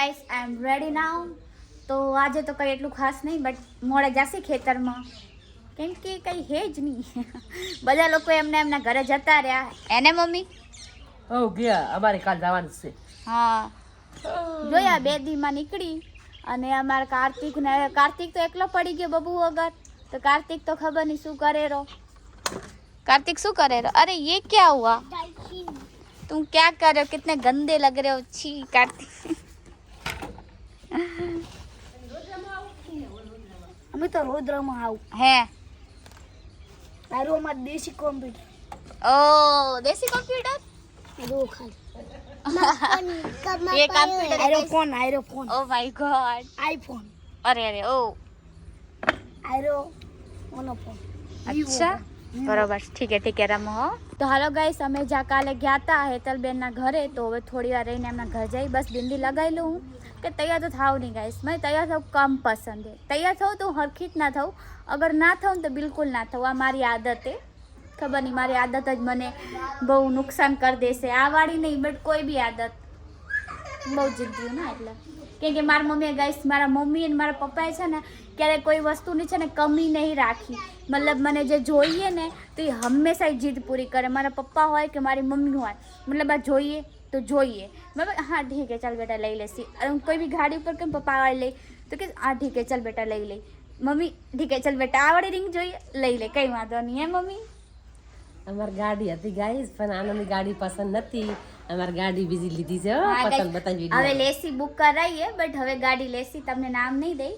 Guys આઈ એમ ready નાઉ. તો આજે તો કંઈ એટલું ખાસ નહીં, બટ મોડે જાસી ખેતરમાં, કેમ કે કંઈ હે જ નહીં. બધા લોકો એમના ઘરે જતા રહ્યા. એને મમ્મી ગયા અમારે કાલ જવાનું છે. હા જોયા 2 દીમાં નીકળી અને અમારા કાર્તિક તો એકલો પડી ગયો બબુ વગર. તો કાર્તિક તો ખબર નહીં શું કરે રો. कार्तिक शू करे रहा? अरे ये क्या हुआ? तुम क्या कर रहे हो? कितने गंदे लग रहे हो. छी कार्तिक. અમે તો રોદરામાં આવું હે આરો માં દેશી કોમ્પ્યુટર. ओ देसी कंप्यूटर. આરો ખાલી ये कंप्यूटर. આરો phone oh my God. IPhone अरे ओ આરો ઓનો ફોન. अच्छा બરોબર. ઠીક હે રમો હો. તો હાલો ગાઈસ, અમે જ્યાં કાલે ગયા હતા હેતલબેનના ઘરે, તો હવે થોડી વાર રહીને એમના ઘર જઈ બસ બિંદી લગાવી લઉં કે તૈયાર તો થાવ નહીં ગાઈસ. મને તૈયાર થવું કમ પસંદ છે. તૈયાર થવું તો હું હરખી જ ના થવું, અગર ના થવું ને તો બિલકુલ ના થવું. આ મારી આદત છે. ખબર નહીં, મારી આદત જ મને બહુ નુકસાન કરી દેશે. આ વાળી નહીં, બટ કોઈ બી આદત બહુ જિદ્દી ના. એટલે કેમ કે મારા મમ્મીએ ગાઈસ, મારા મમ્મી અને મારા પપ્પાએ છે ને ક્યારે કોઈ વસ્તુની છે ને કમી નહીં રાખી. મતલબ મને જે જોઈએ ને તો એ હંમેશા જીદ પૂરી કરે. મારા પપ્પા હોય કે મારી મમ્મી હોય, મતલબ આ જોઈએ તો જોઈએ. બરાબર, હા ઠીક હે ચાલ બેટા લઈ લેસી. કોઈ બી ગાડી ઉપર કેમ પપ્પા વાળી લઈ તો કે હા ઠીક હે ચાલ બેટા લઈ લઈ. મમ્મી ઠીક હે ચાલ બેટા આ વાળી રિંગ જોઈએ લઈ લે, કંઈ વાંધો નહીં. હે મમ્મી? અમારી ગાડી હતી ગાઈસ, પણ આનંદની ગાડી પસંદ નથી. અમારી ગાડી બીજી લીધી છે. પસંદ બતાવી હવે લેસી બુક કરાઈએ, બટ હવે ગાડી લેસી તમને નામ નહીં દઈ,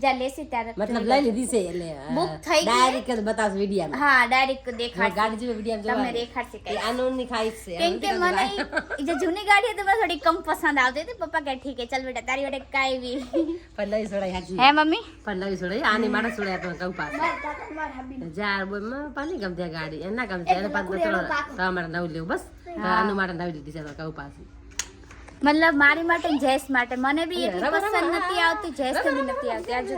જ્યાં લેસી ત્યારે મતલબ લઈ લીધી છે એટલે બુક થઈ ગઈ. ડાયરેક્ટ બતાવશ વિડિયામાં. હા ડાયરેક્ટ દેખાડ ગાડી જેવી વિડિયામાં તમને દેખાડશે એ આનંદની ખાઈશ છે. કેમ કે મને જે જૂની ગાડી હતી મને થોડી કમ પસંદ આવતી હતી. પપ્પા કહે ઠીક હે ચાલ બેટા તારી વડે કાઈ બી. પણ નવી સોડાઈ હાજી. હે મમ્મી? પણ નવી સોડાઈ આની માટે સોડાઈ તો કહું પાસ. જાર બોલ માં પાણી ગમતી ગાડી એના ગમતી એને પાસ તો અમારે નવું લેવું બસ. આનું માટે નવી લીધી છે તો કહું પાસ. मतलब मारी માટે જૈસ માટે મને भी એટલી પસંદ નથી આવતી, જૈસ ને भी નથી આવતી. आज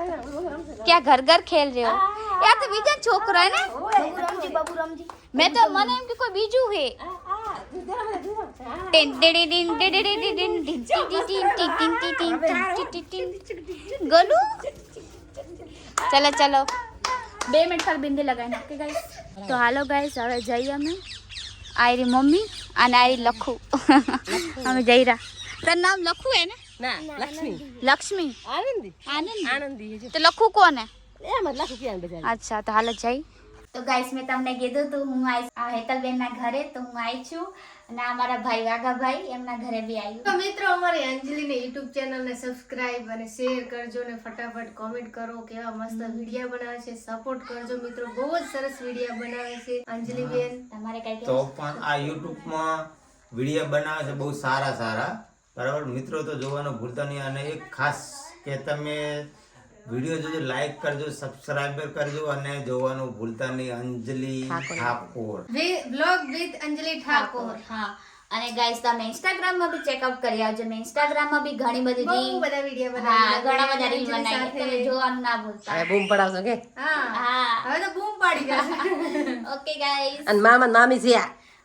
क्या घर घर खेल रहे हो यार? तो બીજા છોકરા હે ને બાબુ રામજી मैं तो મને એમ કે કોઈ બીજું હે. ગલુ ચલો ચલો 2 મિનિટ ખાલી બિંદી લગાવી નાખે ગાઈસ. તો હાલો ગાઈસ, હવે જઈએ અમે. આયરી મમ્મી અને આયરી લખુ. અમે જઈ રહ્યા. તારું નામ લખુ હે ને? ના લક્ષ્મી. લક્ષ્મી આનંદી. આનંદી. તો લખુ કોને? એમ જ લખું ક્યાં બજાર. અચ્છા તો હાલો જઈ. તો ગાઈસ મેં તમને કીધું તું હું આ હેતલબેનના ઘરે, તો હું આવી છું અને આ મારા ભાઈ વાઘાભાઈ એમના ઘરે બી આવી. તો મિત્રો અમારી અંજલિને યુટ્યુબ ચેનલને સબસ્ક્રાઇબ અને શેર કરજો ને ફટાફટ કોમેન્ટ કરો કેવા મસ્ત વિડીયો બનાવે છે. સપોર્ટ કરજો મિત્રો, બહુ જ સરસ વિડીયો બનાવે છે અંજલિ બેન. તમારે કઈ તો પણ આ યુટ્યુબમાં વિડીયો બનાવે છે બહુ સારા બરાબર. મિત્રો તો જોવાનું ભૂલતા નહીં. અને એક ખાસ કે તમે વિડીયો જોજો, લાઈક કરજો, સબસ્ક્રાઇબ કરજો અને જોવાનું ભૂલતા નહીં. અંજલિ ઠાકોર વ્લોગ વિથ અંજલિ ઠાકોર. હા અને ગાઈસ તમે ઇન્સ્ટાગ્રામ માં બી ચેકઅપ કરી આવજો. મેં ઇન્સ્ટાગ્રામ માં બી ઘણી બધી બહુ રીલ, બધા વિડીયો હા બનાવે. ઘણા બધા રીલ બનાવી છે, તમે જોવાનું ના ભૂલતા. હવે બૂમ પડાવશો કે? હા હા હવે તો બૂમ પાડી દેશે. ઓકે ગાઈસ, અને મામા મામી છે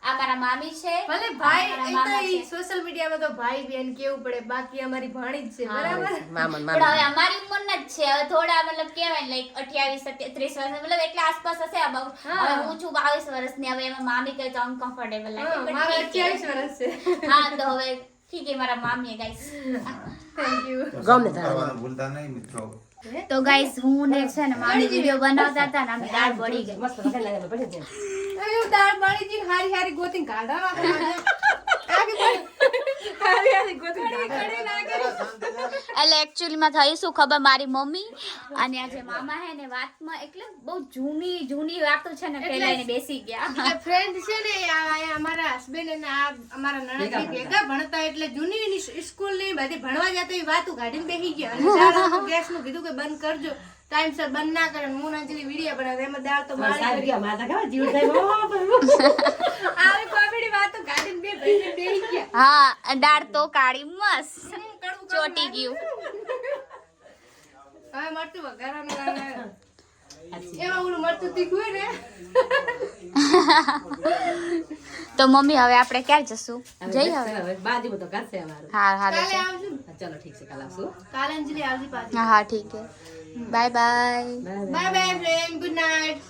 આ મારા મામી છે. ભલે ભાઈ આ એ મારા તો મામા છે. સોશિયલ મીડિયામાં તો ભાઈ બેન કેવું પડે, બાકી અમારી ભાણી જ છે બરાબર. મામા પણ મામી. હવે અમારી ઉંમરના જ છે. હવે થોડા મતલબ કેવાય લાઈક 28 30 વર્ષ મતલબ એટલે આસપાસ હશે. આ બહુ હવે હું છું 22 વર્ષની. હવે એમાં મામી કહે તો અનકમ્ફર્ટેબલ લાગે, પણ મારા ઠીક છે. 28 વર્ષ છે. હા તો હવે ઠીક છે મારા મામી ગાઈસ. Thank you. ગમે તારે. કરવાનું ભૂલતા નહીં મિત્રો. તો ગાઈસ હું ને છે ને મામી વિડિયો બનાવતા હતા ને અમે દાળ બળી ગઈ. મસ્ત વખત લાગે પડી જાય. અરે દાળ બાળી જી હારી હારી ગોતીને કાઢા હારી હારી ગોતીને કાઢી નાખે. એટલે એકચ્યુઅલી માં થઈ શું ખબર, મારી મમ્મી અને આ જે મામા હે ને વાતમાં એટલે બહુ જૂની વાતો છે ને ફેલાઈને બેસી ગયા. ફ્રેન્ડ છે ને આ અમારા હસબન્ડ અને આ અમારા નણંદ ભેગા ભણતા, એટલે જૂની સ્કૂલ ની બધી ભણવા જતા એ વાતો કાઢીને બેસી ગયા. અને દાળ ગેસ નું કીધું કે બંધ કરજો, ટાઈમસર બંધ ના કરે. હું અંજલિ વિડીયો બનાવે એમાં દાળ તો સાહેબ મારી ગયા માતા ખબર જીવ થાય. આવી કોમેડી વાતો કાઢીને બે ભાઈને બેસી ગયા. હા દાળ તો કાળી મસ્ત ચોટી ગયું. હવે મરતું વઘારવાનું આવે. એમાં ઓલું મરતું તીખું હોય ને. તો મમ્મી હવે આપણે ક્યાં જશું? જઈ હવે બાજુ તો કરશે અમારું. હા હા કાલે આવજો ને. ચલો ઠીક છે કાલ આવશું કાલે અંજલિ આવજી પાછી हाँ हाँ ठीक है bye bye bye bye bye friend good night